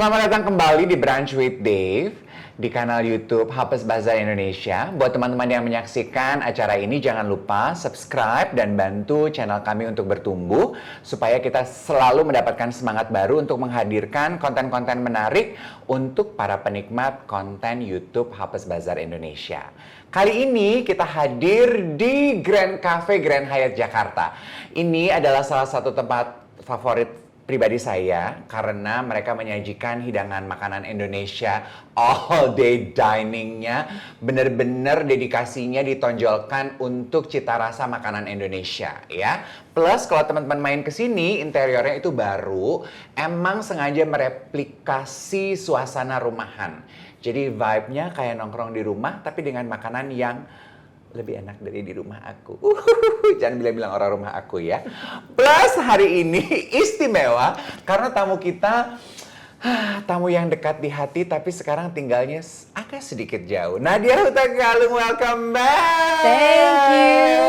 Selamat datang kembali di Brunch with Dave di kanal YouTube Hapas Bazaar Indonesia. Buat teman-teman yang menyaksikan acara ini, jangan lupa subscribe dan bantu channel kami untuk bertumbuh supaya kita selalu mendapatkan semangat baru untuk menghadirkan konten-konten menarik untuk para penikmat konten YouTube Hapas Bazaar Indonesia. Kali ini kita hadir di Grand Cafe Grand Hyatt Jakarta. Ini adalah salah satu tempat favorit pribadi saya karena mereka menyajikan hidangan makanan Indonesia all day diningnya, bener-bener dedikasinya ditonjolkan untuk cita rasa makanan Indonesia ya. Plus kalau teman-teman main ke sini, interiornya itu baru, emang sengaja mereplikasi suasana rumahan. Jadi vibe-nya kayak nongkrong di rumah tapi dengan makanan yang lebih enak dari di rumah aku. Jangan bilang-bilang orang rumah aku ya. Plus hari ini istimewa karena tamu kita tamu yang dekat di hati tapi sekarang tinggalnya agak sedikit jauh. Nadia Hutagalung, welcome back. Thank you.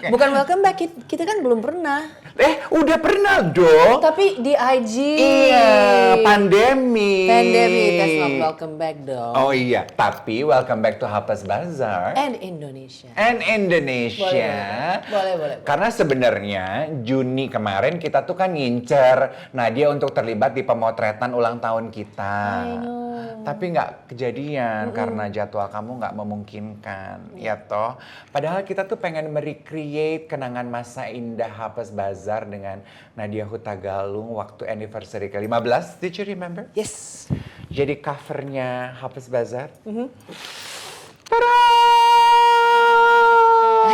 Bukan welcome back, kita kan belum pernah. Udah pernah dong. Tapi di IG. Iya, pandemi. That's not welcome back dong. Oh iya, tapi welcome back to Hapas Bazaar. And Indonesia. Boleh. Karena sebenarnya Juni kemarin kita tuh kan ngincer Nadia untuk terlibat di pemotretan ulang tahun kita. I know. Tapi nggak kejadian karena jadwal kamu nggak memungkinkan, ya toh. Padahal kita tuh pengen merecreate kenangan masa indah Hapas Bazaar dengan Nadia Hutagalung waktu anniversary ke-15. Did you remember? Yes. Jadi covernya Hapas Bazaar.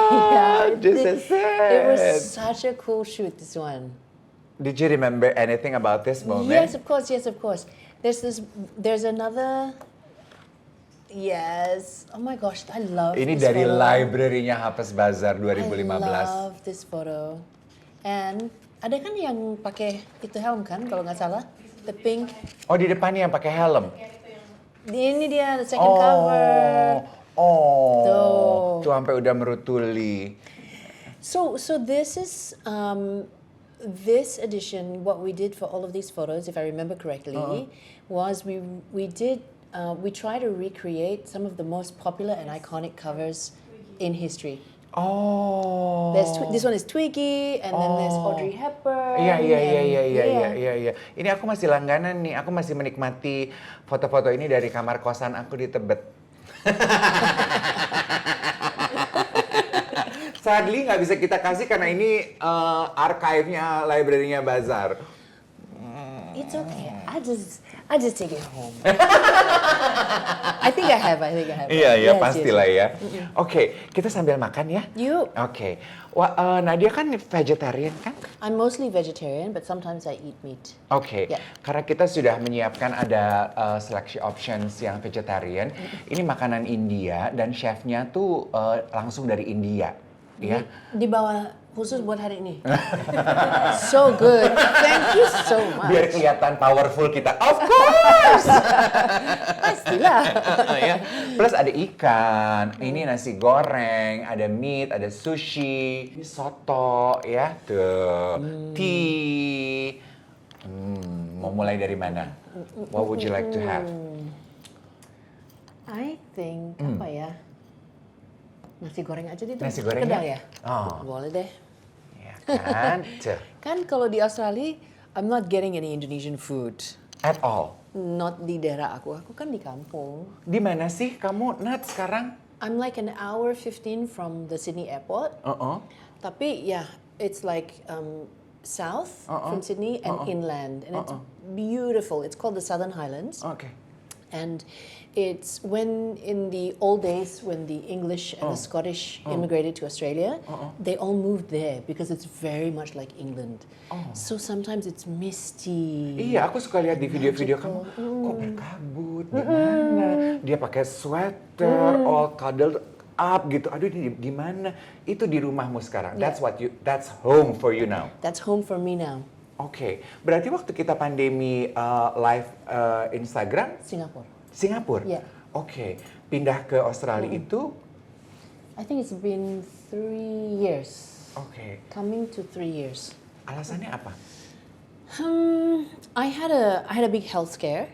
Yeah, This is It was it. such a cool shoot, this one. Did you remember anything about this moment? Yes, of course. There's another. Yes. Oh my gosh, I love Ini this dari photo. library-nya Hapas Bazaar 2015. I love this photo. And ada kan yang pakai itu helm kan, kalau nggak salah, the pink. Oh, di depannya yang pakai helm. Ini dia the second cover. Tuh sampai udah merutuli. So this is this edition. What we did for all of these photos, if I remember correctly, was we try to recreate some of the most popular and iconic covers in history. This one is Twiggy, and then there's Audrey Hepburn. Iya. Ini aku masih langganan nih. Aku masih menikmati foto-foto ini dari kamar kosan aku di Tebet. Sadly nggak bisa kita kasih karena ini archive-nya, library-nya Bazaar. It's okay. I just take it home. I think I have. Iya, Yes, pastilah yes. ya. Oke, kita sambil makan ya. Yuk. Oke. Nadia kan vegetarian kan? I'm mostly vegetarian, but sometimes I eat meat. Oke, Ya. karena kita sudah menyiapkan ada selection options yang vegetarian. Ini makanan India dan chefnya tuh langsung dari India, ya. Di bawah khusus buat hari ini. So good. Thank you so much. Biar kelihatan powerful kita. Of course. Pastilah. Ya. Plus ada ikan, ini nasi goreng, ada meat, ada sushi, ini soto, ya tuh, tea. Mau mulai dari mana? What would you like to have? I think apa ya? Nasi goreng aja di Nasi goreng kedai ya? ya? Oh. Boleh deh. Ya kan? Tuh. Kan kalau di Australia, I'm not getting any Indonesian food. At all. Not di daerah aku kan di kampung. Di mana sih kamu, Nat, sekarang? I'm like an hour 15 from the Sydney airport. Tapi yeah, it's like south from Sydney and inland. And it's beautiful. It's called the Southern Highlands. Oke. And it's when in the old days when the English and the Scottish immigrated to Australia, they all moved there because it's very much like England. So sometimes it's misty. Iya, aku suka lihat di video-video kamu. Kok berkabut? Gimana? Dia pakai sweater, all cuddled up gitu. Aduh, ini di mana? Itu di rumahmu sekarang. Yeah. That's home for you now. That's home for me now. Oke, berarti waktu kita pandemi live Instagram, Singapura? Yeah. Oke, pindah ke Australia itu? I think it's been 3 years. Oke, Coming to 3 years. alasannya apa? I had a big health scare.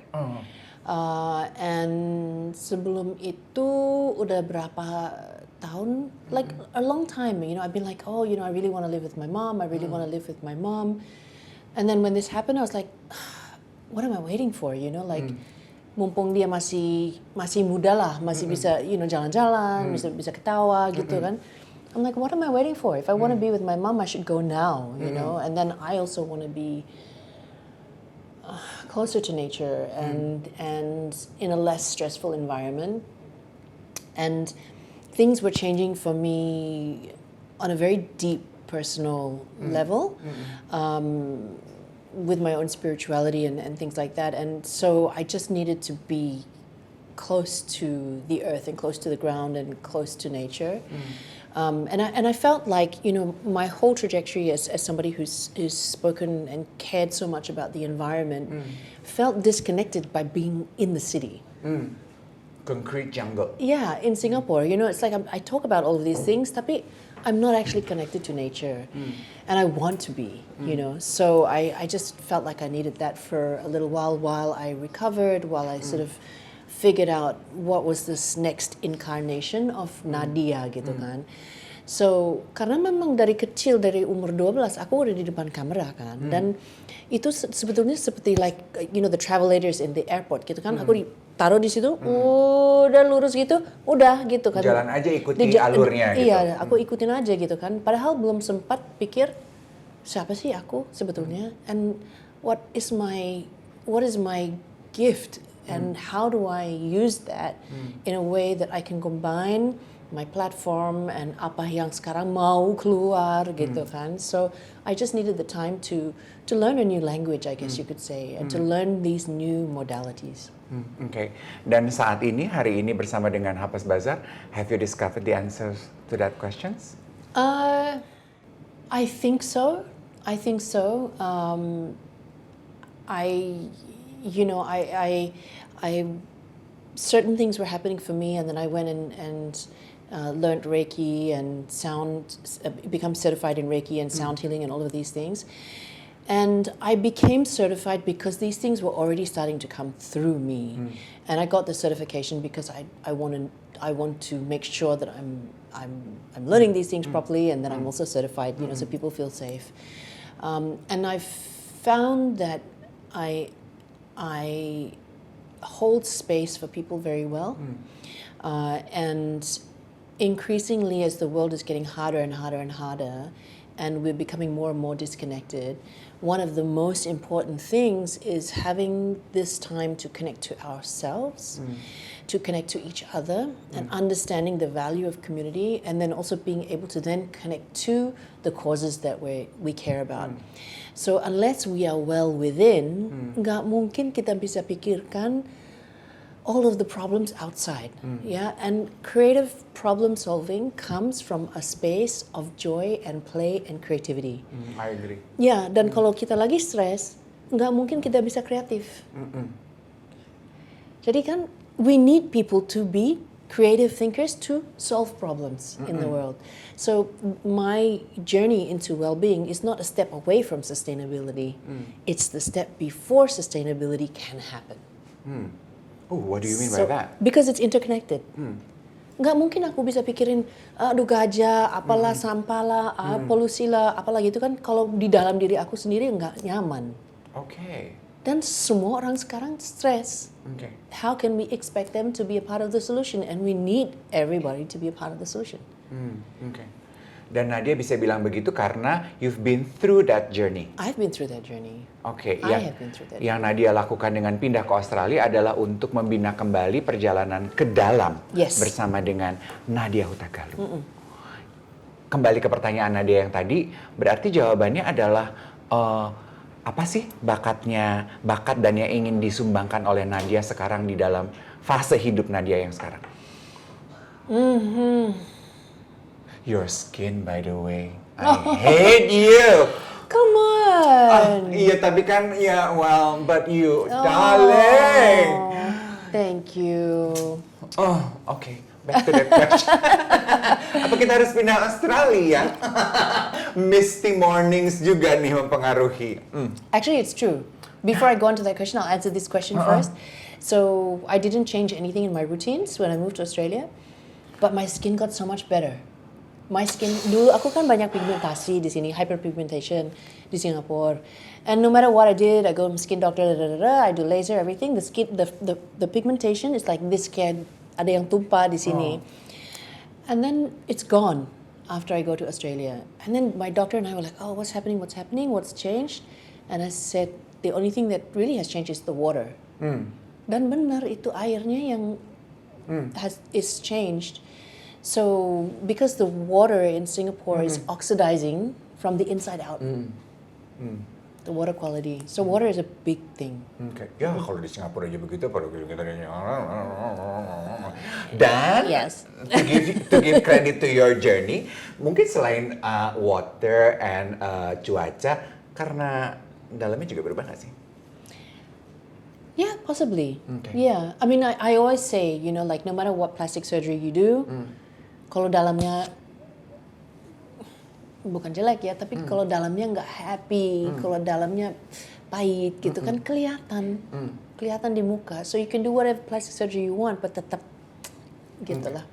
And sebelum itu udah berapa tahun, like a long time, I've been like, oh, I really want to live with my mom. I really want to live with my mom. And then when this happened, I was like, what am I waiting for? Like mumpung dia masih muda lah, masih bisa, jalan-jalan, bisa ketawa gitu kan. I'm like, what am I waiting for? If I want to be with my mom, I should go now, And then I also want to be closer to nature and in a less stressful environment. And things were changing for me on a very deep personal level, with my own spirituality and things like that. And so I just needed to be close to the earth and close to the ground and close to nature. And I felt like, my whole trajectory as somebody who's spoken and cared so much about the environment felt disconnected by being in the city. Concrete jungle. Yeah, in Singapore, it's like I talk about all of these things, tapi I'm not actually connected to nature. And I want to be, So I just felt like I needed that for a little while I recovered, while I sort of figured out what was this next incarnation of Nadia gitu kan. So, karena memang dari kecil, dari umur 12, aku udah di depan kamera kan. Dan itu sebetulnya seperti like, the travelators in the airport gitu kan. Aku ditaruh di situ, udah lurus gitu, udah gitu kan. Jalan aja ikuti alurnya gitu. Iya, aku ikutin aja gitu kan. Padahal belum sempat pikir, siapa sih aku sebetulnya? And what is my gift? And how do I use that in a way that I can combine my platform and apa yang sekarang mau keluar gitu kan. So I just needed the time to learn a new language, I guess you could say, and to learn these new modalities. Okay. Dan saat ini, hari ini bersama dengan Hapas Bazaar, have you discovered the answers to that questions? I think so. I certain things were happening for me, and then I went and learned Reiki and become certified in Reiki and sound healing and all of these things. And I became certified because these things were already starting to come through me. And I got the certification because I want to make sure that I'm learning these things properly, and that I'm also certified, so people feel safe. And I've found that I hold space for people very well. And increasingly, as the world is getting harder and harder and harder, and we're becoming more and more disconnected, one of the most important things is having this time to connect to ourselves, to connect to each other, and understanding the value of community, and then also being able to then connect to the causes that we care about. So unless we are well within, nggak mungkin kita bisa pikirkan all of the problems outside. Yeah, and creative problem solving comes from a space of joy and play and creativity. I agree. Ya, dan kalau kita lagi stres, nggak mungkin kita bisa kreatif. Jadi kan, we need people to be creative thinkers to solve problems in the world. So my journey into well-being is not a step away from sustainability. It's the step before sustainability can happen. Oh, what do you mean by that? Because it's interconnected. Nggak mungkin aku bisa pikirin, aduh gajah, apalah sampah lah, polusi lah, apalah gitu kan. Kalau di dalam diri aku sendiri nggak nyaman. Okay. Dan semua orang sekarang stres. Okay. How can we expect them to be a part of the solution? And we need everybody to be a part of the solution. Okay. Dan Nadia bisa bilang begitu karena you've been through that journey. I've been through that journey. Oke, I have been through that. Yang Nadia lakukan dengan pindah ke Australia adalah untuk membina kembali perjalanan ke dalam bersama dengan Nadia Hutagaluh. Kembali ke pertanyaan Nadia yang tadi, berarti jawabannya adalah apa sih bakat dan yang ingin disumbangkan oleh Nadia sekarang di dalam fase hidup Nadia yang sekarang? Your skin, by the way. I hate you. Come on. Iya, tapi kan but you, darling. Thank you. Okay. Back to that question. Apa kita harus pindah Australia? Misty mornings juga nih mempengaruhi. Actually, it's true. Before I go on to that question, I'll answer this question first. So I didn't change anything in my routines when I moved to Australia, but my skin got so much better. My skin, dulu aku kan banyak pigmentasi di sini, hyperpigmentation di Singapore. And no matter what I did, I go to skin doctor, I do laser, everything. The skin, the pigmentation is like this, kayak ada yang tumpah di sini. And then it's gone after I go to Australia. And then my doctor and I were like, oh, what's happening? What's changed? And I said, the only thing that really has changed is the water. Dan benar, itu airnya yang is changed. So, because the water in Singapore is oxidizing from the inside out, the water quality. So, water is a big thing. Okay. Ya, kalau di Singapura aja begitu, pada kita dan Yes. to give credit to your journey, mungkin selain water and cuaca, karena dalamnya juga berubah nggak sih? Yeah, possibly. Okay. Yeah, I mean, I always say, you know, like no matter what plastic surgery you do, kalau dalamnya bukan jelek ya, tapi kalau dalamnya nggak happy, kalau dalamnya pahit gitu kan kelihatan di muka. So you can do whatever plastic surgery you want, but tetap gitulah.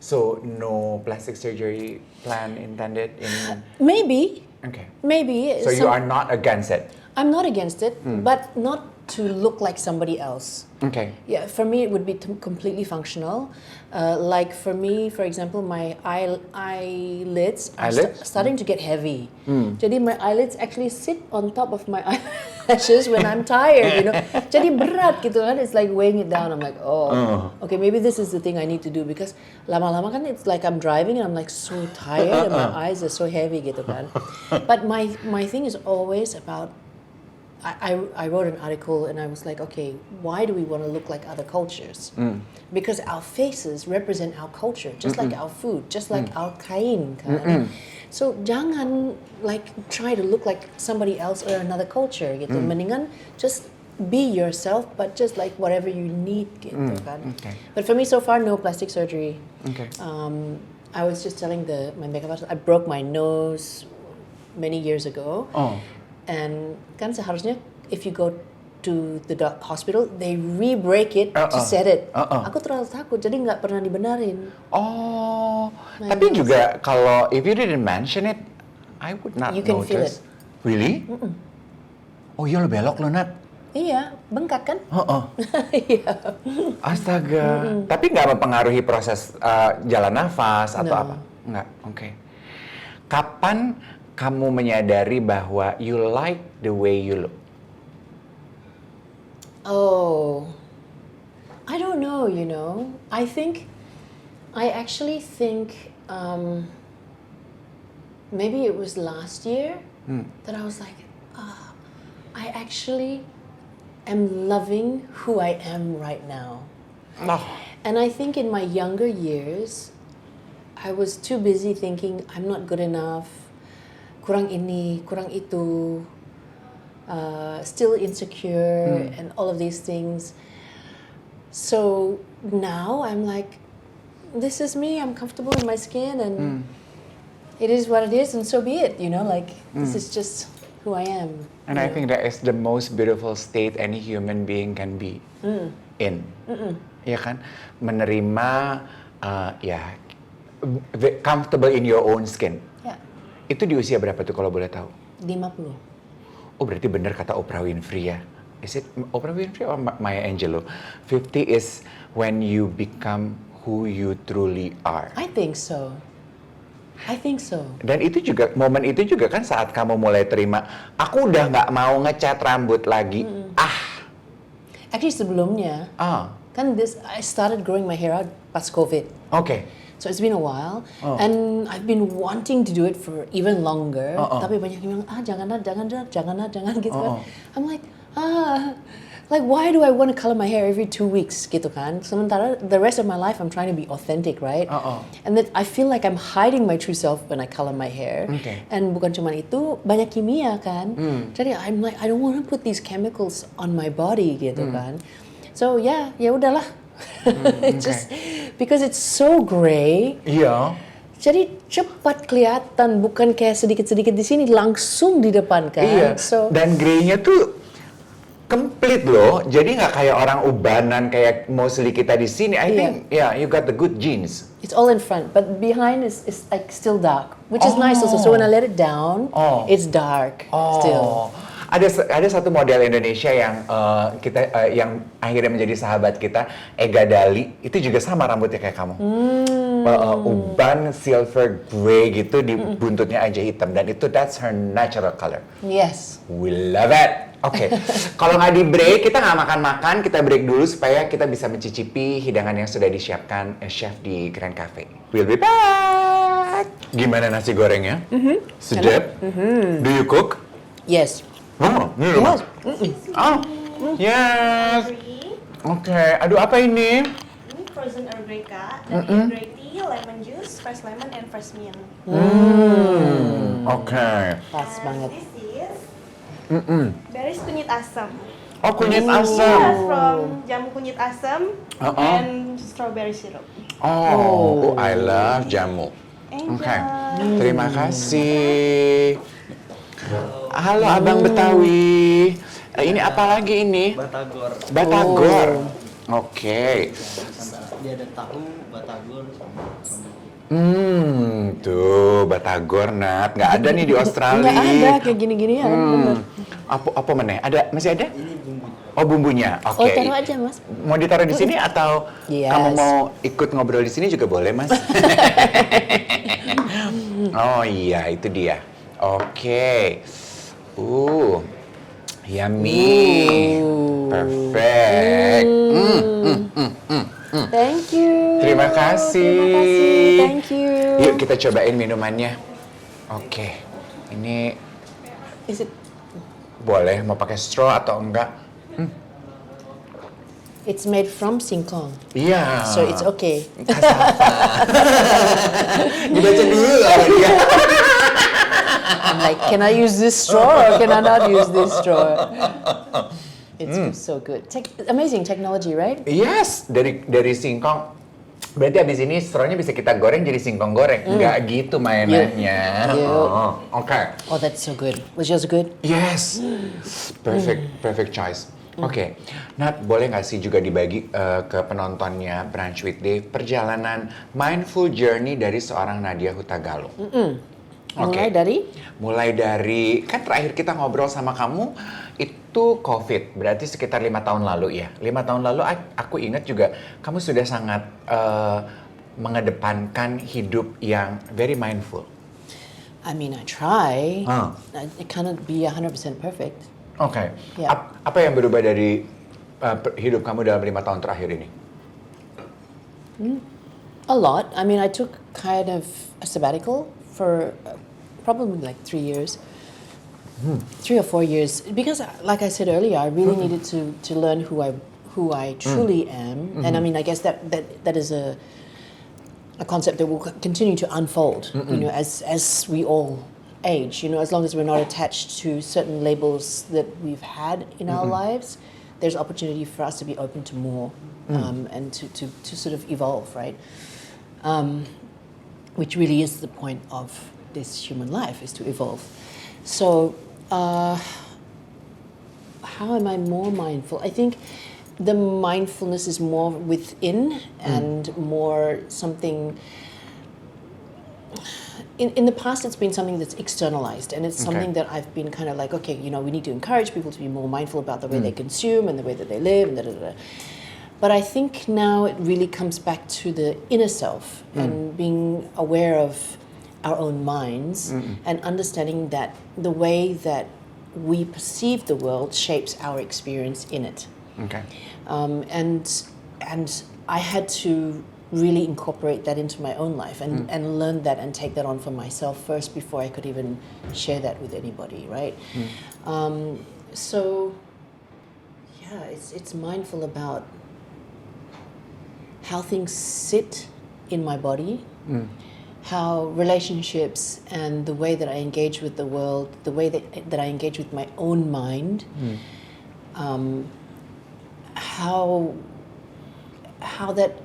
So no plastic surgery plan intended in. Maybe. Okay. Maybe. So you are not against it. I'm not against it, but not to look like somebody else. Okay. Yeah, for me it would be completely functional. Like for me, for example, my eyelids are starting to get heavy. Jadi my eyelids actually sit on top of my eyelashes when I'm tired, you know. Jadi berat gitu kan, it's like weighing it down. I'm like, okay, maybe this is the thing I need to do because lama-lama kan it's like I'm driving and I'm like so tired and my eyes are so heavy gitu kan. But my thing is always about I wrote an article and I was like, okay, why do we want to look like other cultures? Because our faces represent our culture, just like our food, just like our kain. Kan? So jangan like try to look like somebody else or another culture gitu. Mendingan just be yourself, but just like whatever you need gitu kan. Okay. But for me so far, no plastic surgery. Okay. I was just telling my makeup artist, I broke my nose many years ago. And kan seharusnya if you go to the hospital, they re-break it to set it. Aku terlalu takut, jadi nggak pernah dibenarin. Oh, tapi juga kalau if you didn't mention it, I would not You can notice. feel it. Really? Oh iya lo belok lo Nat. Iya, bengkak kan? Iya. Astaga. Tapi nggak mempengaruhi proses jalan nafas atau No. apa? Nggak. Oke. Kapan kamu menyadari bahwa you like the way you look? Oh, I don't know, you know. I actually think maybe it was last year that I was like, I actually am loving who I am right now. Oh. And I think in my younger years, I was too busy thinking I'm not good enough, kurang ini, kurang itu, still insecure and all of these things. So now I'm like, this is me, I'm comfortable in my skin and it is what it is and so be it, you know, like this is just who I am. And I think that is the most beautiful state any human being can be in. Ya kan? Menerima, comfortable in your own skin. Ya, Itu di usia berapa tuh kalau boleh tahu? 50. Oh berarti benar kata Oprah Winfrey ya? Is it Oprah Winfrey or Maya Angelou? 50 is when you become who you truly are. I think so. Dan itu juga, momen itu juga kan saat kamu mulai terima, aku udah nggak mau ngecat rambut lagi. Actually sebelumnya, kan I started growing my hair out pas COVID. Okay. So it's been a while, and I've been wanting to do it for even longer. Tapi banyak yang bilang, jangan gitu kan. I'm like, like why do I want to color my hair every 2 weeks gitu kan? Sementara the rest of my life I'm trying to be authentic, right? And then I feel like I'm hiding my true self when I color my hair. Okay. And bukan cuma itu, banyak kimia kan. Jadi I'm like, I don't want to put these chemicals on my body gitu kan. So ya udahlah. It's just because it's so gray. Iya. Jadi cepat kelihatan, bukan kayak sedikit-sedikit di sini, langsung di depan kan. Iya. So, Dan greynya tuh komplit loh. Jadi nggak kayak orang ubanan kayak mostly kita di sini. I think you got the good genes. it's all in front, but behind is like still dark, which is nice also. So when I let it down, it's dark still. Ada satu model Indonesia yang yang akhirnya menjadi sahabat kita, Ega Dali, itu juga sama rambutnya kayak kamu. Uban silver grey gitu, di buntutnya aja hitam, dan that's her natural color. Yes. We love it. Oke, kalau nggak di break, kita nggak makan-makan, kita break dulu supaya kita bisa mencicipi hidangan yang sudah disiapkan chef di Grand Cafe. We'll be back. Gimana nasi gorengnya? Sedap? Do you cook? Yes. Oh, ini rumah. Oh, yes. Oke, aduh apa ini? Ini frozen Earl Grey Kak, dan Earl Grey tea, lemon juice, fresh lemon, and fresh mint. Oke. Pas And banget. This is berries kunyit asam. Oh, kunyit Yes, asam. from jamu kunyit asam and strawberry syrup. Oh, I love jamu. Oke, terima kasih. Halo Abang Betawi. Ini apa lagi ini? Batagor. Batagor. Oke. Dia ada tahu, batagor sama Tuh Batagor Nat, nggak ada nih di Australia. Nggak ada kayak gini-gini ya. bener. Apa meneh? Ada masih ada? ini bumbu. Oh bumbunya. Oke. Oh, taruh aja Mas. Mau ditaruh di sini atau Yes. kamu mau ikut ngobrol di sini juga boleh, Mas. Oh iya, itu dia. Oke. Yummy. Perfect. Thank you. Terima kasih. Terima kasih. Thank you. Yuk kita cobain minumannya. Oke. Ini Is it? boleh mau pakai straw atau enggak? It's made from singkong, Iya. so it's okay. Dibaca dulu sama dia. I'm like, can I use this straw or can I not use this straw? It's so good. Amazing technology, right? Yes, dari singkong. Berarti abis ini strawnya bisa kita goreng jadi singkong goreng. Enggak gitu mainannya. Yuk. Oh, oke. Oh, that's so good. Was yours good? Yes. Perfect choice. Oke. Nat, boleh nggak sih juga dibagi ke penontonnya Brunch with Dave perjalanan mindful journey dari seorang Nadia Hutagalung? Mulai dari? Mulai dari, kan terakhir kita ngobrol sama kamu itu COVID, berarti sekitar 5 tahun lalu ya. 5 tahun lalu aku ingat juga kamu sudah sangat mengedepankan hidup yang very mindful. I mean, I try. Ah. It cannot be 100% perfect. Oke. Ya. Apa yang berubah dari hidup kamu dalam 5 tahun terakhir ini? A lot. I mean, I took kind of a sabbatical for probably like 3 years. 3 or 4 years, because like I said earlier, I really needed to learn who I truly am, and I mean, I guess that is a concept that will continue to unfold, you know, as we all age, you know, as long as we're not attached to certain labels that we've had in our lives, there's opportunity for us to be open to more, and to sort of evolve, right? Which really is the point of this human life, is to evolve. So, how am I more mindful? I think the mindfulness is more within and more something. In the past, it's been something that's externalized, and it's something that I've been kind of like, okay, you know, we need to encourage people to be more mindful about the way they consume and the way that they live, and da. But I think now it really comes back to the inner self and being aware of our own minds and understanding that the way that we perceive the world shapes our experience in it. Okay. And I had to really incorporate that into my own life and learn that and take that on for myself first before I could even share that with anybody, right? So yeah, it's mindful about how things sit in my body, how relationships and the way that I engage with the world, the way that I engage with my own mind, how that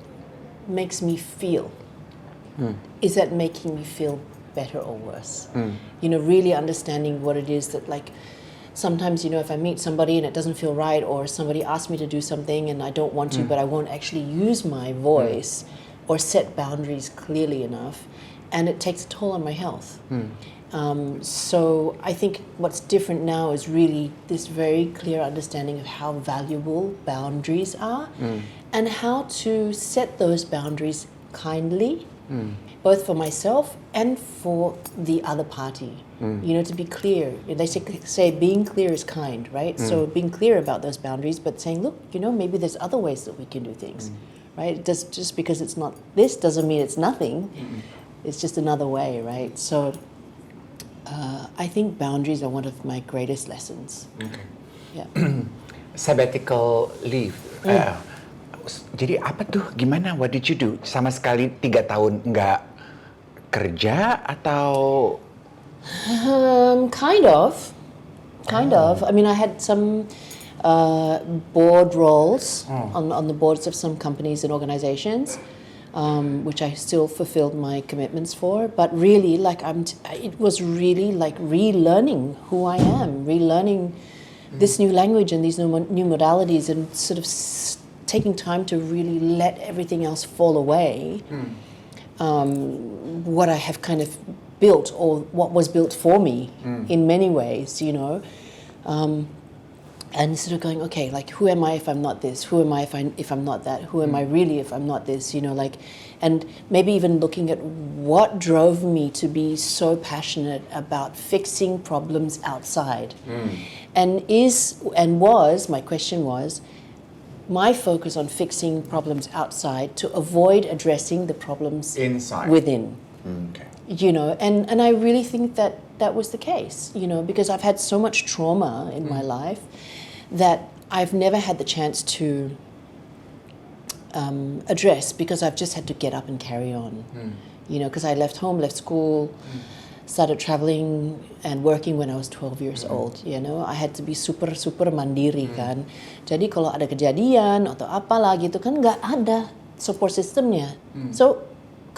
makes me feel. is that making me feel better or worse? You know, really understanding what it is that, like, sometimes, you know, if I meet somebody and it doesn't feel right, or somebody asks me to do something and I don't want to, but I won't actually use my voice or set boundaries clearly enough, and it takes a toll on my health. So I think what's different now is really this very clear understanding of how valuable boundaries are and how to set those boundaries kindly, both for myself and for the other party. You know, to be clear. They say being clear is kind, right? So being clear about those boundaries, but saying, look, you know, maybe there's other ways that we can do things, right? Just because it's not this doesn't mean it's nothing. It's just another way, right? So I think boundaries are one of my greatest lessons. Okay. Yeah. Sabbatical leave. Jadi apa tuh? Gimana? What did you do? Sama sekali 3 tahun nggak kerja atau? Kind of. I mean, I had some board roles on the boards of some companies and organizations, which I still fulfilled my commitments for. But really, like, it was really like relearning who I am, relearning this new language and these new modalities, and sort of taking time to really let everything else fall away. What I have kind of built, or what was built for me in many ways, you know. And sort of going, okay, like, who am I if I'm not this? Who am I if I'm not that? Who am I really if I'm not this? You know, like, and maybe even looking at what drove me to be so passionate about fixing problems outside. And my question was, my focus on fixing problems outside to avoid addressing the problems Inside. within. Okay. You know, and I really think that was the case, you know, because I've had so much trauma in my life that I've never had the chance to address, because I've just had to get up and carry on. You know, because I left home, left school, started traveling and working when I was 12 years old. You know, I had to be super mandiri kan. Jadi kalau ada kejadian atau apalah gitu kan, nggak ada support systemnya. So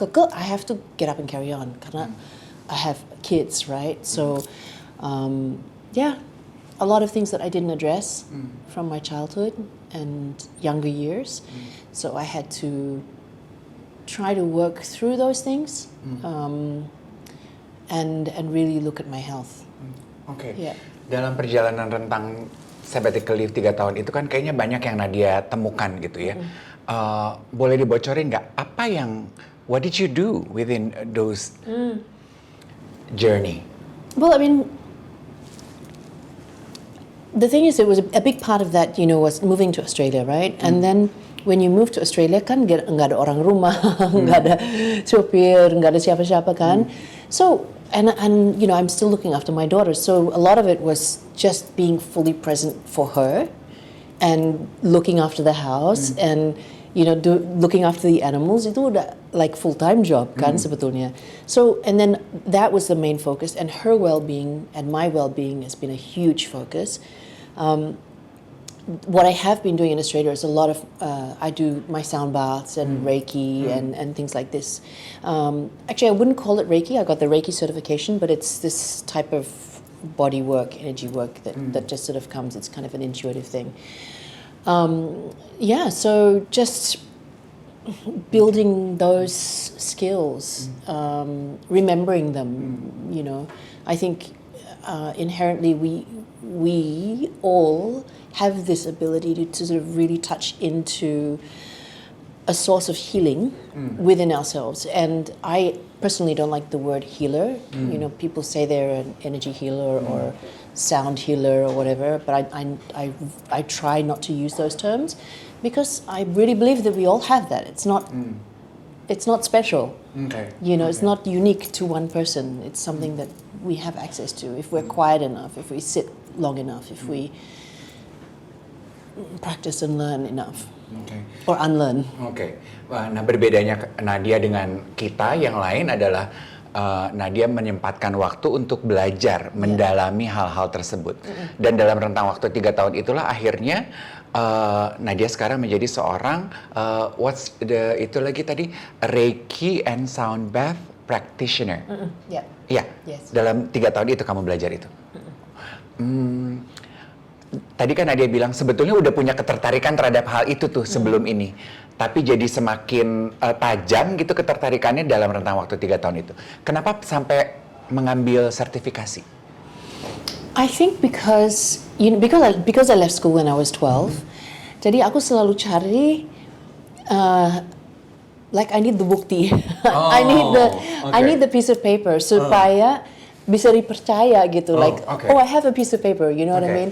I have to get up and carry on karena I have kids, right? So yeah, a lot of things that I didn't address from my childhood and younger years. So I had to try to work through those things and really look at my health. Oke. Yeah. Dalam perjalanan rentang sabbatical leave 3 tahun itu kan kayaknya banyak yang Nadia temukan gitu ya. Boleh dibocorin nggak what did you do within those journey? Well, I mean, the thing is, it was a big part of that, you know, was moving to Australia, right? And then when you move to Australia kan nggak ada orang rumah, nggak ada supir, nggak ada siapa-siapa kan. So, and you know, I'm still looking after my daughter. So a lot of it was just being fully present for her and looking after the house and, you know, looking after the animals. Itu udah like full-time job kan sebetulnya. So, and then that was the main focus, and her well-being and my well-being has been a huge focus. What I have been doing in Australia is a lot of, I do my sound baths and Reiki and things like this. Actually, I wouldn't call it Reiki. I got the Reiki certification, but it's this type of body work, energy work that just sort of comes. It's kind of an intuitive thing. Yeah, so just building those skills, remembering them, you know. I think inherently we all have this ability to sort of really touch into a source of healing within ourselves. And I personally don't like the word healer. You know, people say they're an energy healer or sound healer or whatever, but I try not to use those terms, because I really believe that we all have that. It's not special. Okay. You know, it's not unique to one person. It's something that we have access to if we're quiet enough, if we sit long enough, if we practice and learn enough. Okay. Or unlearn. Oke. Nah, berbedanya Nadia dengan kita yang lain adalah Nadia menyempatkan waktu untuk belajar, mendalami hal-hal tersebut. Dan dalam rentang waktu 3 tahun itulah akhirnya Nadia sekarang menjadi seorang itu lagi tadi Reiki and Sound Bath practitioner. Yeah. Iya. Yes. Dalam 3 tahun itu kamu belajar itu. Tadi kan Nadia bilang sebetulnya udah punya ketertarikan terhadap hal itu tuh sebelum ini. Tapi jadi semakin tajam gitu ketertarikannya dalam rentang waktu 3 tahun itu. Kenapa sampai mengambil sertifikasi? I think because I left school when I was 12. Jadi aku selalu cari like I need the bukti. I need the piece of paper supaya bisa dipercaya gitu. Okay. I have a piece of paper, you know what I Okay. mean?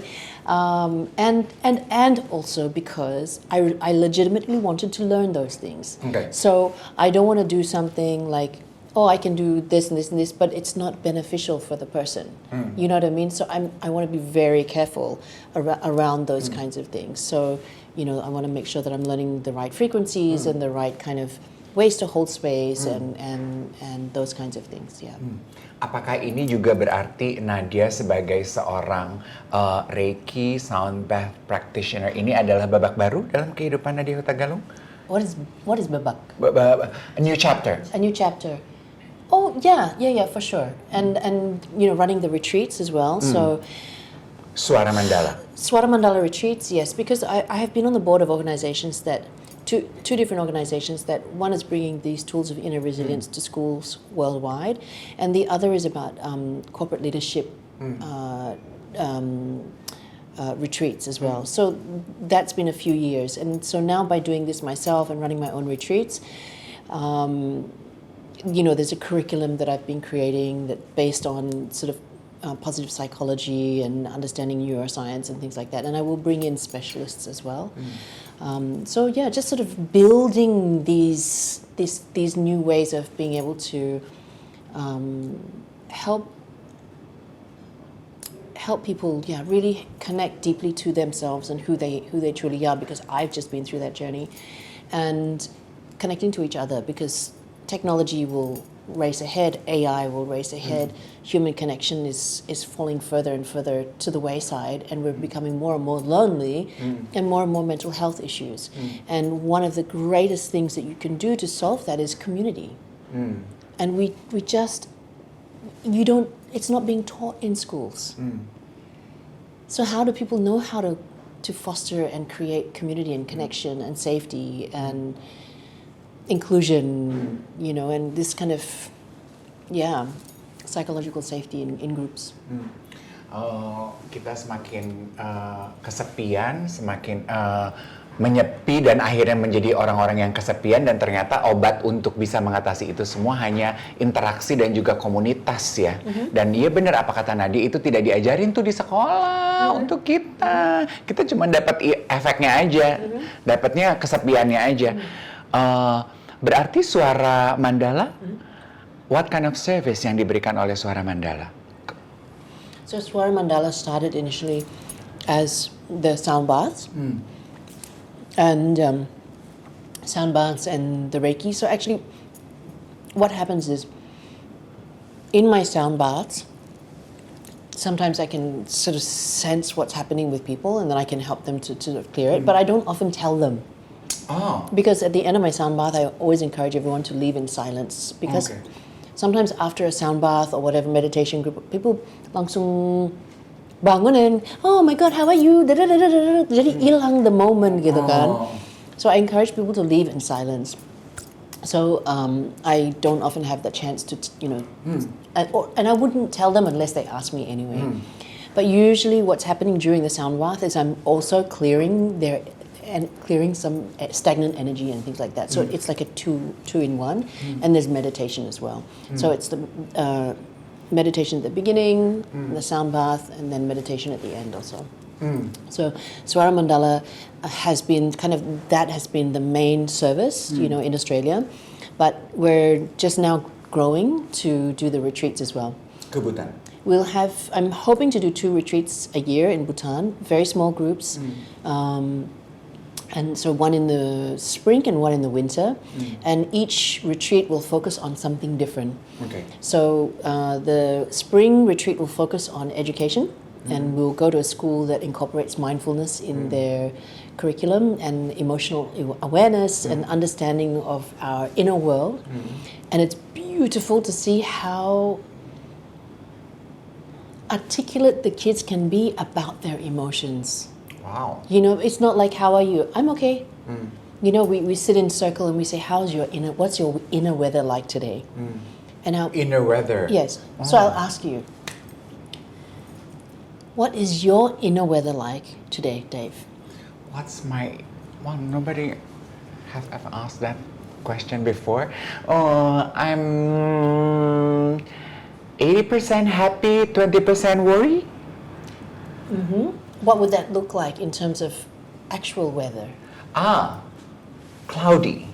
And also because I legitimately wanted to learn those things. Okay. So I don't want to do something like, I can do this and this and this, but it's not beneficial for the person. You know what I mean? So I want to be very careful around those kinds of things. So, I want to make sure that I'm learning the right frequencies and the right kind of ways to hold space and those kinds of things. Yeah. Apakah ini juga berarti Nadia sebagai seorang Reiki Sound Bath practitioner ini adalah babak baru dalam kehidupan Nadia Hutagalung? What is babak? A new chapter. A new chapter. Oh yeah, for sure. And running the retreats as well. So Suara Mandala. Swara Mandala retreats, yes, because I have been on the board of organizations that two different organizations that one is bringing these tools of inner resilience to schools worldwide, and the other is about corporate leadership retreats as well. So that's been a few years, and so now by doing this myself and running my own retreats, there's a curriculum that I've been creating that based on sort of positive psychology and understanding neuroscience and things like that. And I will bring in specialists as well. So yeah, just sort of building these new ways of being able to help people, really connect deeply to themselves and who they truly are. Because I've just been through that journey, and connecting to each other, because technology will race ahead, AI will race ahead, human connection is falling further and further to the wayside, and we're becoming more and more lonely and more mental health issues. And one of the greatest things that you can do to solve that is community. And it's not being taught in schools. So how do people know how to foster and create community and connection and safety and inclusion, and this kind of, psychological safety in groups. Kita semakin kesepian, semakin menyepi, dan akhirnya menjadi orang-orang yang kesepian, dan ternyata obat untuk bisa mengatasi itu semua hanya interaksi dan juga komunitas ya. Dan iya benar apa kata Nadia, itu tidak diajarin tuh di sekolah untuk kita. Kita cuma dapat efeknya aja, dapatnya kesepiannya aja. Berarti Suara Mandala, what kind of service yang diberikan oleh Suara Mandala? So Swara Mandala started initially as the sound baths, and sound baths and the Reiki. So actually, what happens is, in my sound baths, sometimes I can sort of sense what's happening with people, and then I can help them to clear it. But I don't often tell them. Because at the end of my sound bath, I always encourage everyone to leave in silence. Because sometimes after a sound bath or whatever meditation group, people langsung bangun and, oh my God, how are you? Jadi hilang the moment gitu kan. So I encourage people to leave in silence. So I don't often have the chance to, and I wouldn't tell them unless they ask me anyway. But usually what's happening during the sound bath is I'm also clearing some stagnant energy and things like that. So it's like a two in one, and there's meditation as well. So it's the meditation at the beginning, the sound bath, and then meditation at the end also. So Swara Mandala has been the main service, in Australia, but we're just now growing to do the retreats as well. Ke Bhutan. I'm hoping to do 2 retreats a year in Bhutan, very small groups. And so one in the spring and one in the winter. And each retreat will focus on something different. Okay. So the spring retreat will focus on education and we'll go to a school that incorporates mindfulness in their curriculum and emotional awareness and understanding of our inner world. And it's beautiful to see how articulate the kids can be about their emotions. Wow. You know, it's not like, how are you? I'm okay. You know, we sit in a circle and we say, what's your inner weather like today? And how, Inner weather. yes. So I'll ask you, what is your inner weather like today, Dave? What's my... Well, nobody has ever asked that question before. Oh, I'm 80% happy, 20% worry. What would that look like in terms of actual weather? Cloudy.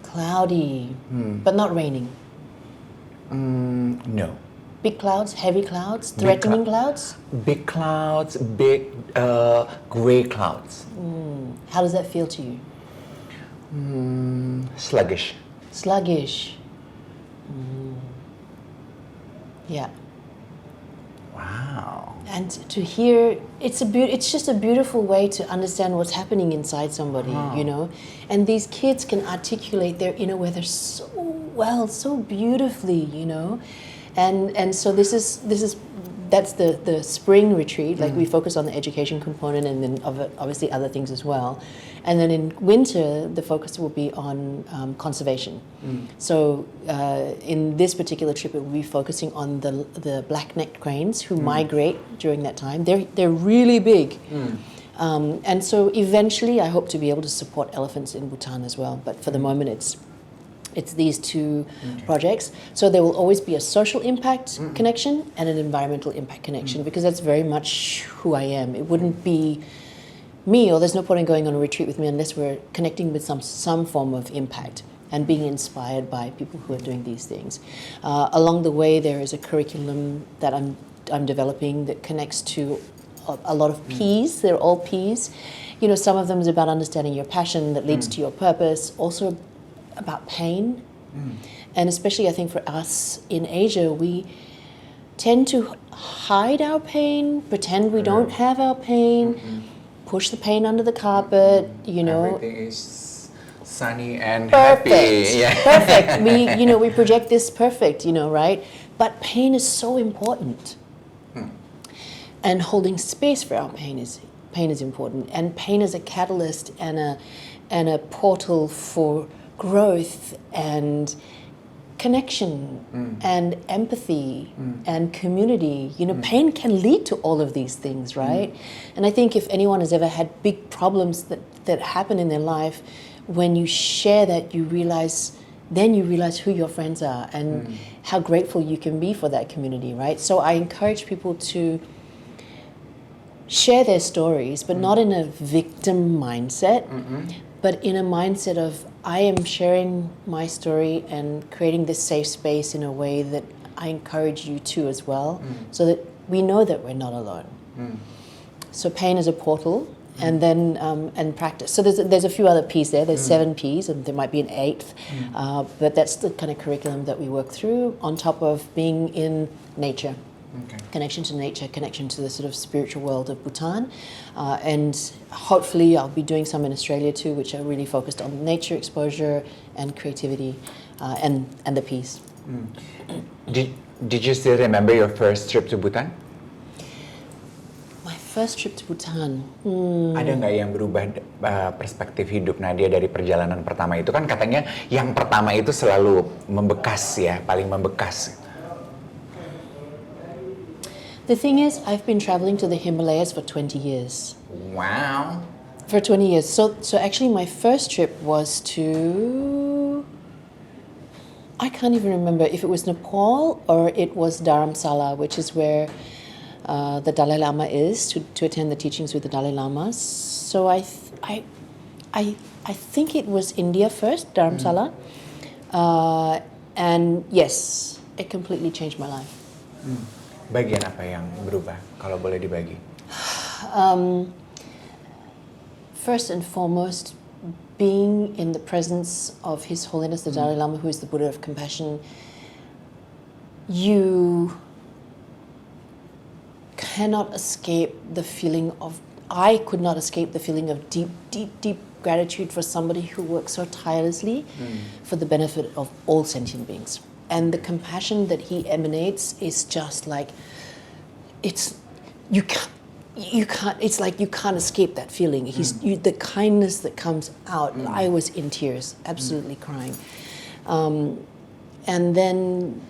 Cloudy, but not raining. No. Big clouds, heavy clouds, Big threatening clouds. Big clouds, big gray clouds. How does that feel to you? Sluggish. Sluggish. Yeah. Wow. And to hear, it's just a beautiful way to understand what's happening inside somebody, you know. And these kids can articulate their inner weather so well, so beautifully, you know. And so that's the spring retreat. Like we focus on the education component, and then obviously other things as well. And then in winter, the focus will be on conservation. So in this particular trip, it will be focusing on the black-necked cranes who migrate during that time. They're really big. And so eventually, I hope to be able to support elephants in Bhutan as well. But for the moment, it's these two projects. So there will always be a social impact connection and an environmental impact connection, because that's very much who I am. It wouldn't be me, or there's no point in going on a retreat with me unless we're connecting with some form of impact and being inspired by people who are doing these things. Along the way, there is a curriculum that I'm developing that connects to a lot of P's. They're all P's. You know, some of them is about understanding your passion that leads to your purpose, also about pain. And especially I think for us in Asia, we tend to hide our pain, pretend we don't have our pain, push the pain under the carpet, you know. Everything is sunny and Perfect. happy. Yeah. Perfect. We project this perfect, you know, right? But pain is so important. And holding space for our pain is important. And pain is a catalyst and a portal for growth and connection and empathy and community. You know, pain can lead to all of these things, right? And I think if anyone has ever had big problems that happen in their life, when you share that, you realize who your friends are and how grateful you can be for that community, right? So I encourage people to share their stories, but not in a victim mindset, but in a mindset of, I am sharing my story and creating this safe space in a way that I encourage you to as well, so that we know that we're not alone. So pain is a portal, and then and practice. So there's a few other P's there. There's 7 P's, and there might be an 8th, but that's the kind of curriculum that we work through on top of being in nature. Okay. Connection to nature, connection to the sort of spiritual world of Bhutan. And hopefully I'll be doing some in Australia too, which are really focused on nature exposure and creativity and the peace. Did you still remember your first trip to Bhutan? My first trip to Bhutan. Ada nggak yang berubah perspektif hidup Nadia dari perjalanan pertama itu? Kan katanya yang pertama itu selalu membekas ya, paling membekas. The thing is, I've been traveling to the Himalayas for 20 years. Wow. For 20 years. So actually my first trip was to, I can't even remember if it was Nepal or it was Dharamsala, which is where the Dalai Lama is, to attend the teachings with the Dalai Lama. So I think it was India first, Dharamsala. And yes, it completely changed my life. Bagian apa yang berubah, kalau boleh dibagi? First and foremost, being in the presence of His Holiness the Dalai Lama, who is the Buddha of compassion, you cannot escape the feeling of, I could not escape the feeling of deep, deep, deep gratitude for somebody who works so tirelessly for the benefit of all sentient beings. And the compassion that he emanates is just like, it's, you can't, it's like you can't escape that feeling. The kindness that comes out, I was in tears, absolutely crying. And then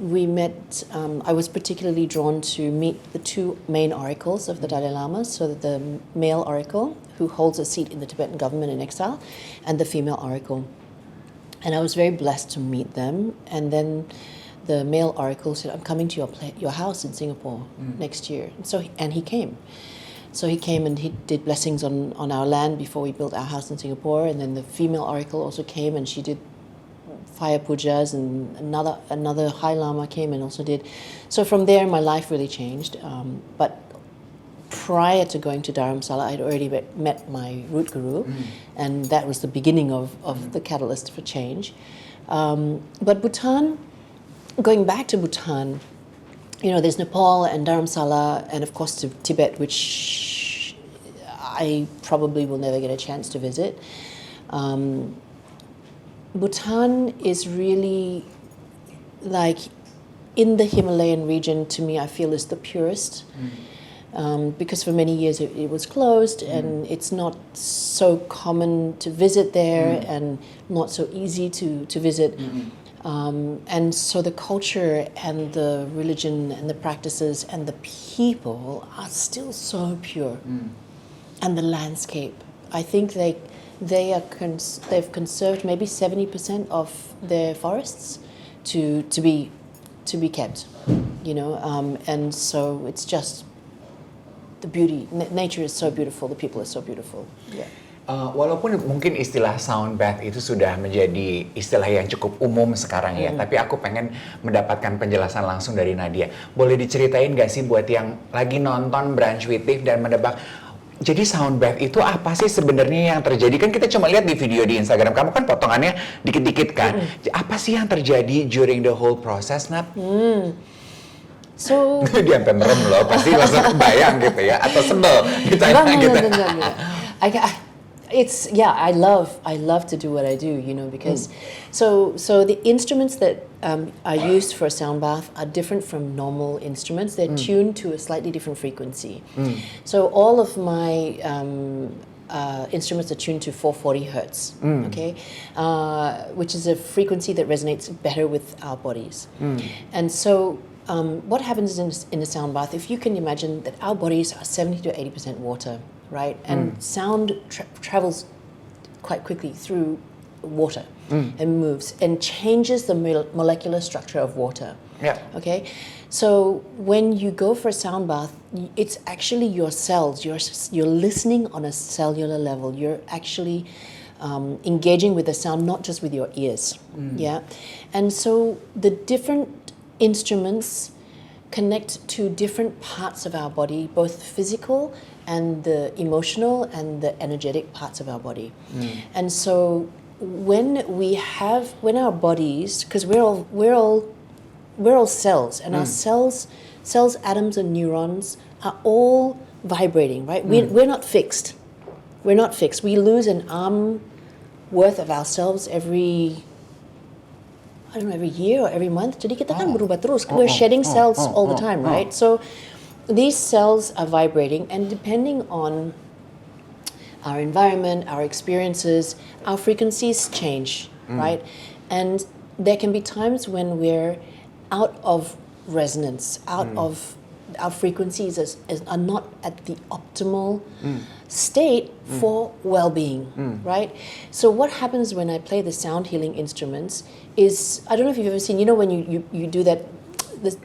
we met, I was particularly drawn to meet the two main oracles of the Dalai Lama, so that the male oracle, who holds a seat in the Tibetan government in exile, and the female oracle. And I was very blessed to meet them. And then the male oracle said, I'm coming to your house in Singapore next year. And he came. So he came and he did blessings on our land before we built our house in Singapore. And then the female oracle also came and she did fire pujas, and another High Lama came and also did. So from there, my life really changed. But prior to going to Dharamsala, I'd already met my root guru, and that was the beginning of the catalyst for change. But Bhutan, going back to Bhutan, there's Nepal and Dharamsala, and of course Tibet, which I probably will never get a chance to visit. Bhutan is really like, in the Himalayan region, to me, I feel is the purest. Because for many years it was closed, and it's not so common to visit there, and not so easy to visit. And so the culture and the religion and the practices and the people are still so pure. And the landscape, I think they've conserved maybe 70% of their forests to be kept, and so it's just the beauty. Nature is so beautiful, the people are so beautiful. Yeah. Walaupun mungkin istilah sound bath itu sudah menjadi istilah yang cukup umum sekarang ya, tapi aku pengen mendapatkan penjelasan langsung dari Nadia. Boleh diceritain nggak sih buat yang lagi nonton Brunch with Tiff dan menebak, jadi sound bath itu apa sih sebenarnya yang terjadi? Kan kita cuma lihat di video di Instagram kamu, kan potongannya dikit-dikit kan. Apa sih yang terjadi during the whole process, Nat? So dia sampai merem loh, pasti langsung kebayang gitu ya, atau sebel ditanya gitu. I love to do what I do, because so the instruments that are used for a sound bath are different from normal instruments. They're tuned to a slightly different frequency. So all of my instruments are tuned to 440 hertz, okay, which is a frequency that resonates better with our bodies. And so what happens in a sound bath, if you can imagine that our bodies are 70 to 80% water, right? And sound travels quite quickly through water and moves and changes the molecular structure of water. Yeah. Okay? So when you go for a sound bath, it's actually your cells. You're listening on a cellular level. You're actually engaging with the sound, not just with your ears. Yeah? And so the different instruments connect to different parts of our body, both physical and the emotional and the energetic parts of our body. And so when our bodies, because we're all cells, and our cells, atoms and neurons are all vibrating, right? We're not fixed. We're not fixed. We lose an arm worth of ourselves every year or every month. Jadi kita kan berubah terus. We're shedding cells all the time, right? So these cells are vibrating, and depending on our environment, our experiences, our frequencies change, right? And there can be times when we're out of resonance, out of our frequencies are not at the optimal state for well-being, right? So what happens when I play the sound healing instruments is, I don't know if you've ever seen, when you do that.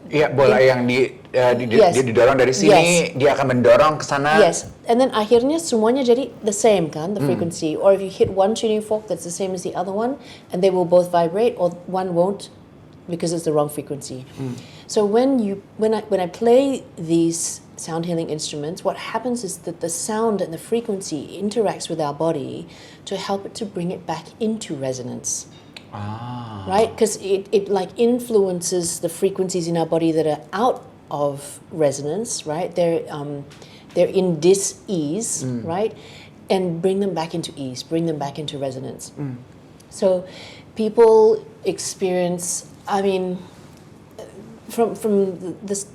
Iya, bola yang didorong dari sini, dia akan mendorong ke sana. Yes, and then akhirnya semuanya jadi the same kan, the frequency. Or if you hit one tuning fork that's the same as the other one, and they will both vibrate, or one won't because it's the wrong frequency. So when I play these sound healing instruments, what happens is that the sound and the frequency interacts with our body to help it to bring it back into resonance. Right? Because it like influences the frequencies in our body that are out of resonance, right? They're in dis-ease, right? And bring them back into ease, bring them back into resonance. So people experience, I mean, from this,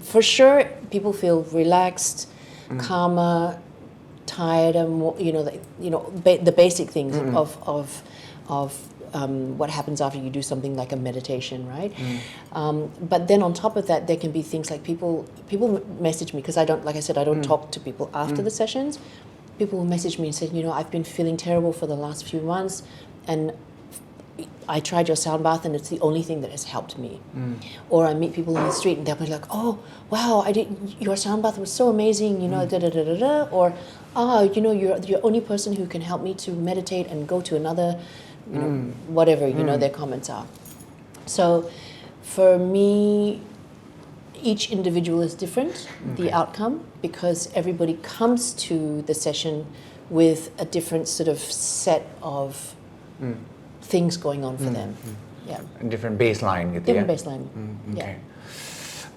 for sure, people feel relaxed, calmer, tired, and more, the basic things of what happens after you do something like a meditation, right? But then on top of that, there can be things like people message me, because I don't talk to people after the sessions. People will message me and say, I've been feeling terrible for the last few months, and I tried your sound bath and it's the only thing that has helped me. Or I meet people in the street and they'll be like, oh, wow, your sound bath was so amazing, da da da da da. Or, you're the only person who can help me to meditate and go to another, whatever, their comments are. So for me, each individual is different, the outcome, because everybody comes to the session with a different sort of set of things going on for them. Yeah. Different baseline gitu Different ya? baseline. Okay.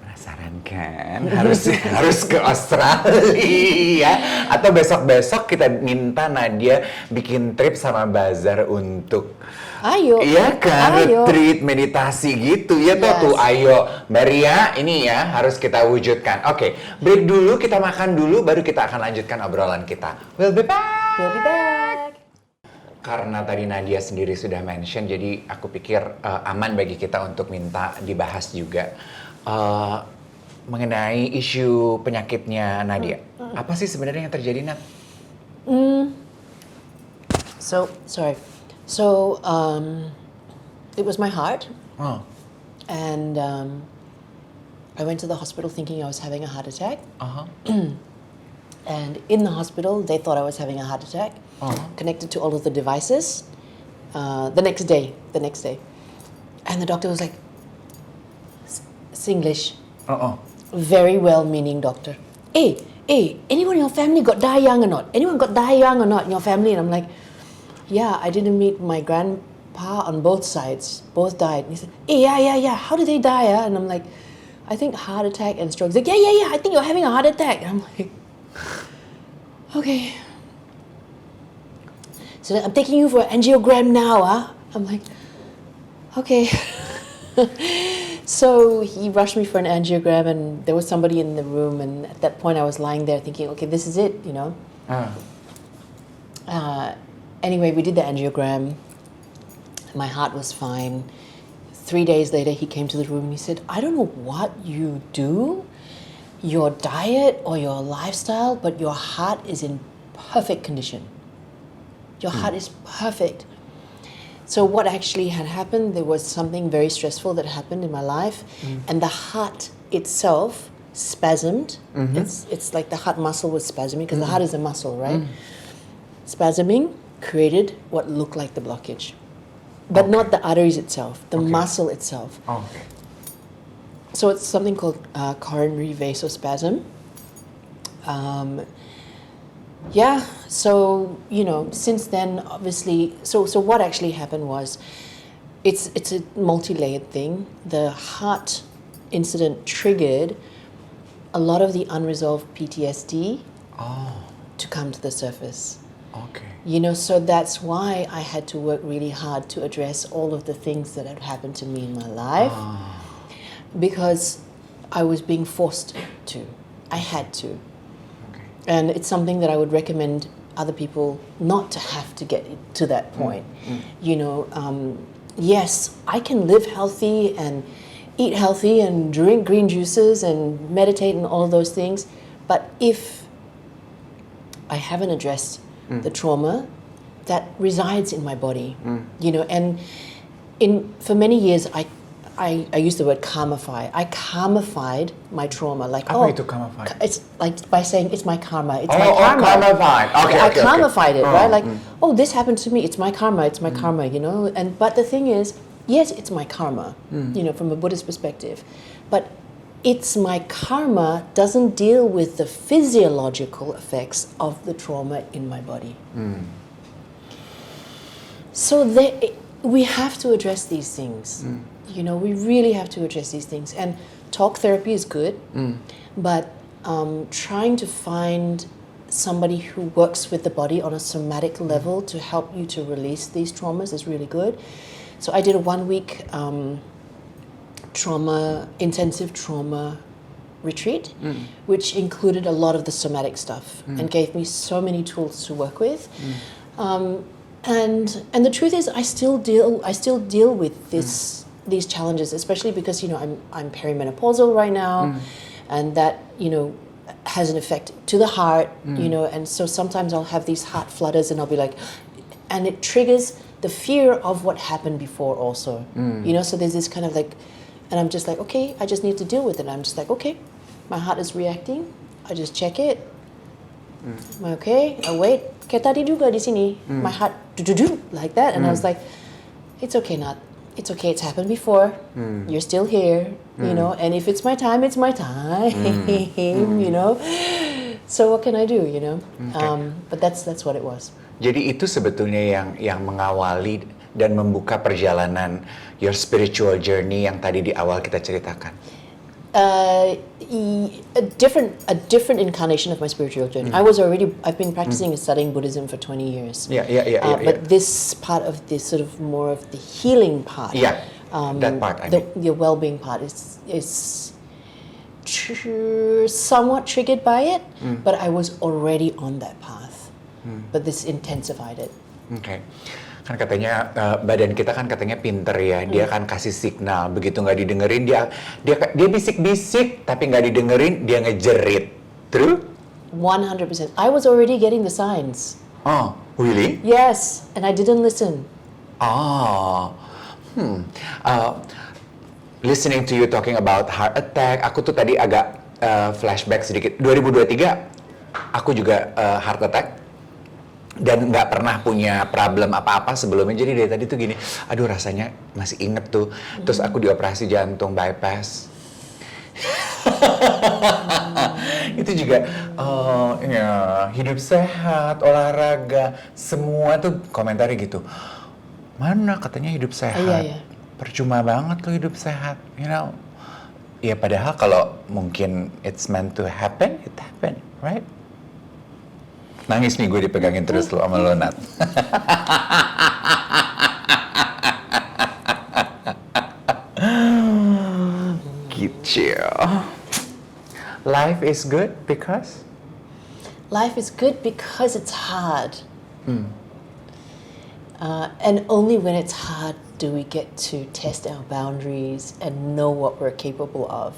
Penasaran kan? harus ke Australia. Atau besok-besok kita minta Nadia bikin trip sama Bazar untuk Ayo. iya kan, Ayo. retreat meditasi gitu ya. Yes. Tuh ayo Mbak Ria, ini ya harus kita wujudkan. Oke, break dulu, kita makan dulu, baru kita akan lanjutkan obrolan kita. We'll be back. We'll be back. Karena tadi Nadia sendiri sudah mention, jadi aku pikir aman bagi kita untuk minta dibahas juga mengenai isu penyakitnya Nadia. Apa sih sebenarnya yang terjadi, Nat? So, it was my heart, Oh, and I went to the hospital thinking I was having a heart attack. And in the hospital, they thought I was having a heart attack, connected to all of the devices. The next day, and the doctor was like, Singlish, very well-meaning doctor. Hey, anyone in your family got die young or not? Anyone got die young or not in your family? And I'm like, yeah, I didn't meet my grandpa on both sides. Both died. And he said, hey, yeah. How did they die? And I'm like, I think heart attack and stroke. He's like, yeah. I think you're having a heart attack. And I'm like, okay. So I'm taking you for an angiogram now. I'm like, okay. So he rushed me for an angiogram, and there was somebody in the room. And at that point, I was lying there thinking, okay, this is it, Anyway, we did the angiogram. My heart was fine. 3 days later, he came to the room and he said, I don't know what you do, your diet or your lifestyle, but your heart is in perfect condition. Your heart is perfect. So what actually had happened, there was something very stressful that happened in my life, and the heart itself spasmed. It's like the heart muscle was spasming, because the heart is a muscle, right? Spasming created what looked like the blockage, but not the arteries itself, the muscle itself. Okay. So it's something called coronary vasospasm. So since then, obviously, so what actually happened was, it's a multi-layered thing. The heart incident triggered a lot of the unresolved PTSD to come to the surface. Okay. So that's why I had to work really hard to address all of the things that had happened to me in my life, because I was being forced to. I had to. Okay. And it's something that I would recommend other people not to have to get to that point. Yes, I can live healthy and eat healthy and drink green juices and meditate and all of those things, but if I haven't addressed the trauma that resides in my body, and for many years I used the word karmify. I karmified my trauma. Like, Apa itu karmify? It's like by saying it's my karma. It's Oh, my karma. karmified. Okay, I okay, okay. karmified it, Oh, right? Like, this happened to me. It's my karma. It's my karma. But the thing is, yes, it's my karma. From a Buddhist perspective, but it's my karma doesn't deal with the physiological effects of the trauma in my body. So we have to address these things. we really have to address these things. And talk therapy is good, but trying to find somebody who works with the body on a somatic level to help you to release these traumas is really good. So I did a 1-week intensive trauma retreat, which included a lot of the somatic stuff and gave me so many tools to work with. And the truth is, I still deal with these challenges, especially because I'm perimenopausal right now, and that has an effect to the heart, and so sometimes I'll have these heart flutters, and I'll be like, and it triggers the fear of what happened before also, So there's this kind of like, and I'm just like, okay, I just need to deal with it. I'm just like, okay, my heart is reacting. I just check it. Am I okay? I wait. Kayak tadi juga di sini, my heart do like that, and I was like, it's okay, Nat. It's okay. It's happened before. You're still here, And if it's my time, it's my time, So what can I do, But that's what it was. Jadi itu sebetulnya yang mengawali dan membuka perjalanan your spiritual journey yang tadi di awal kita ceritakan. A different incarnation of my spiritual journey. I've been practicing and studying Buddhism for 20 years. Yeah. But this part of this sort of more of the healing part. Yeah, that part. The well-being part is somewhat triggered by it, but I was already on that path. But this intensified it. Okay. Kan katanya badan kita kan katanya pinter ya, dia kan kasih signal, begitu nggak didengerin dia bisik-bisik, tapi nggak didengerin dia ngejerit. True? 100%. I was already getting the signs. Oh, really? Yes, and I didn't listen. Listening to you talking about heart attack, aku tuh tadi agak flashback sedikit. 2023 aku juga heart attack. Dan nggak pernah punya problem apa-apa sebelumnya, jadi dari tadi tuh gini, aduh rasanya masih inget tuh, terus aku dioperasi jantung bypass. Itu juga hidup sehat, olahraga, semua tuh komentarnya gitu. Mana katanya hidup sehat, Iya. percuma banget lo hidup sehat, Ya padahal kalau mungkin it's meant to happen, it happen, right? Nangis nih gue dipegangin terus lo sama lo, Nat. Gitu. Life is good because? Life is good because it's hard. And only when it's hard do we get to test our boundaries and know what we're capable of.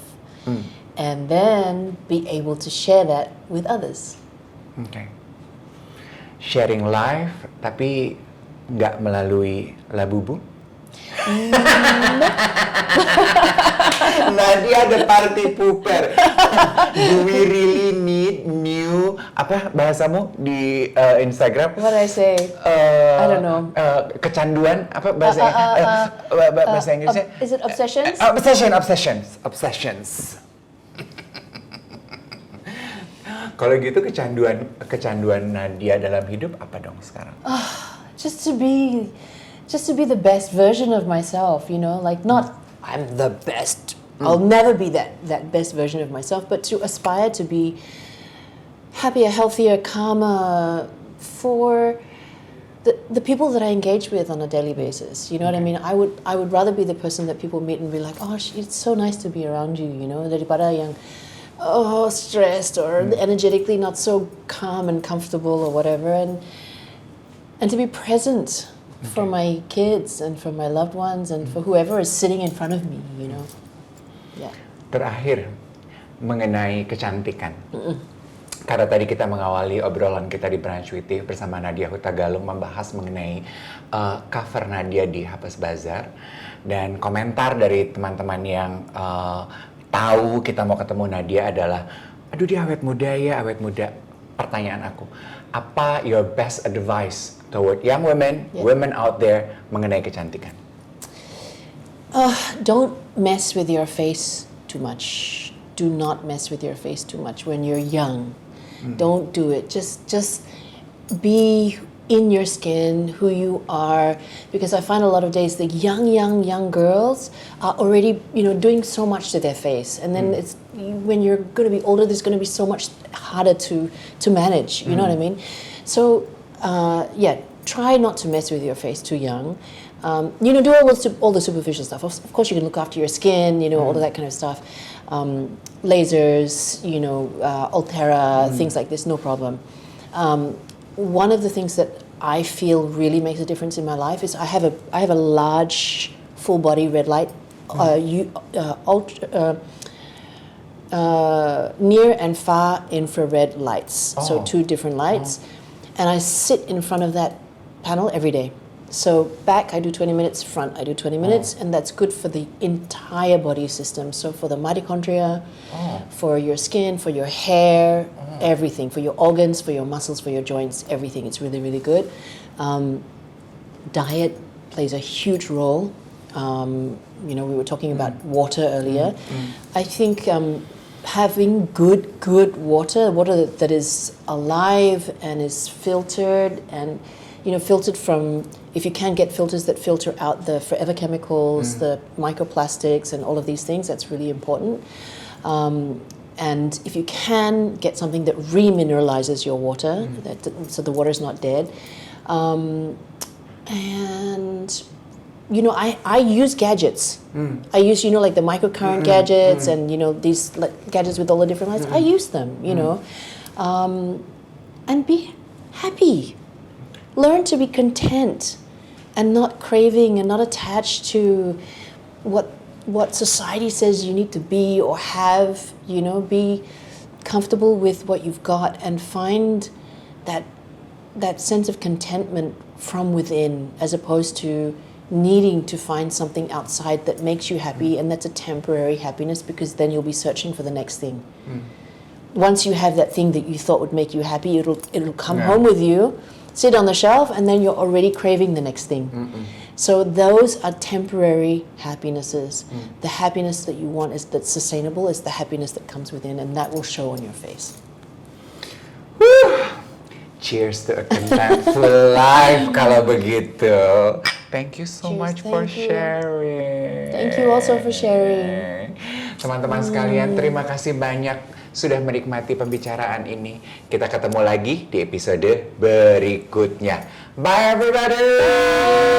And then be able to share that with others. Okay. Sharing life, tapi nggak melalui labubu? Nadia ada party pooper. Do we really need new, apa bahasamu di Instagram? What did I say? I don't know. Kecanduan, apa bahasa bahasa Inggrisnya? Is it obsessions? Obsessions. Kalau gitu kecanduan Nadia dalam hidup apa dong sekarang? Just to be the best version of myself, like not I'm the best. I'll never be that best version of myself, but to aspire to be happier, healthier, calmer for the people that I engage with on a daily basis. You know what I mean? I would rather be the person that people meet and be like, oh, it's so nice to be around you, daripada yang stressed or energetically not so calm and comfortable or whatever, and to be present for my kids and for my loved ones and for whoever is sitting in front of me, Yeah. Terakhir, mengenai kecantikan. Karena tadi kita mengawali obrolan kita di Brunch with Dave bersama Nadia Hutagalung membahas mengenai cover Nadia di Hapas Bazaar, dan komentar dari teman-teman yang tahu kita mau ketemu Nadia adalah, aduh dia awet muda ya, awet muda. Pertanyaan aku, apa your best advice toward young women out there mengenai kecantikan? Don't mess with your face too much. Do not mess with your face too much when you're young. Don't do it. Just be in your skin, who you are, because I find a lot of days the young girls are already, doing so much to their face, and then it's when you're going to be older, there's going to be so much harder to manage. You know what I mean? So try not to mess with your face too young. Do all the superficial stuff. Of course, you can look after your skin. All of that kind of stuff. Lasers, Ultera, things like this, no problem. One of the things that I feel really makes a difference in my life is I have a large full body red light, near and far infrared lights. So 2 different lights, and I sit in front of that panel every day. So back I do 20 minutes, front I do 20 minutes, and that's good for the entire body system. So for the mitochondria, for your skin, for your hair, everything, for your organs, for your muscles, for your joints, everything. It's really, really good. Diet plays a huge role. We were talking about water earlier. I think having good water that is alive and is filtered and filtered from, if you can get filters that filter out the forever chemicals, the microplastics and all of these things, that's really important. And if you can get something that remineralizes your water, so the water is not dead. And I use gadgets. I use like the microcurrent gadgets and these gadgets with all the different lights. I use them. And be happy. Learn to be content and not craving and not attached to what society says you need to be or have. Be comfortable with what you've got and find that sense of contentment from within, as opposed to needing to find something outside that makes you happy, and that's a temporary happiness, because then you'll be searching for the next thing. Once you have that thing that you thought would make you happy, it'll come home with you, sit on the shelf, and then you're already craving the next thing. So those are temporary happinesses. The happiness that you want that's sustainable is the happiness that comes within, and that will show on your face. Cheers to a contentful life kalau begitu. Thank you so Cheers, much for thank you. sharing. Thank you also for sharing. Teman-teman sekalian, terima kasih banyak sudah menikmati pembicaraan ini. Kita ketemu lagi di episode berikutnya. Bye everybody!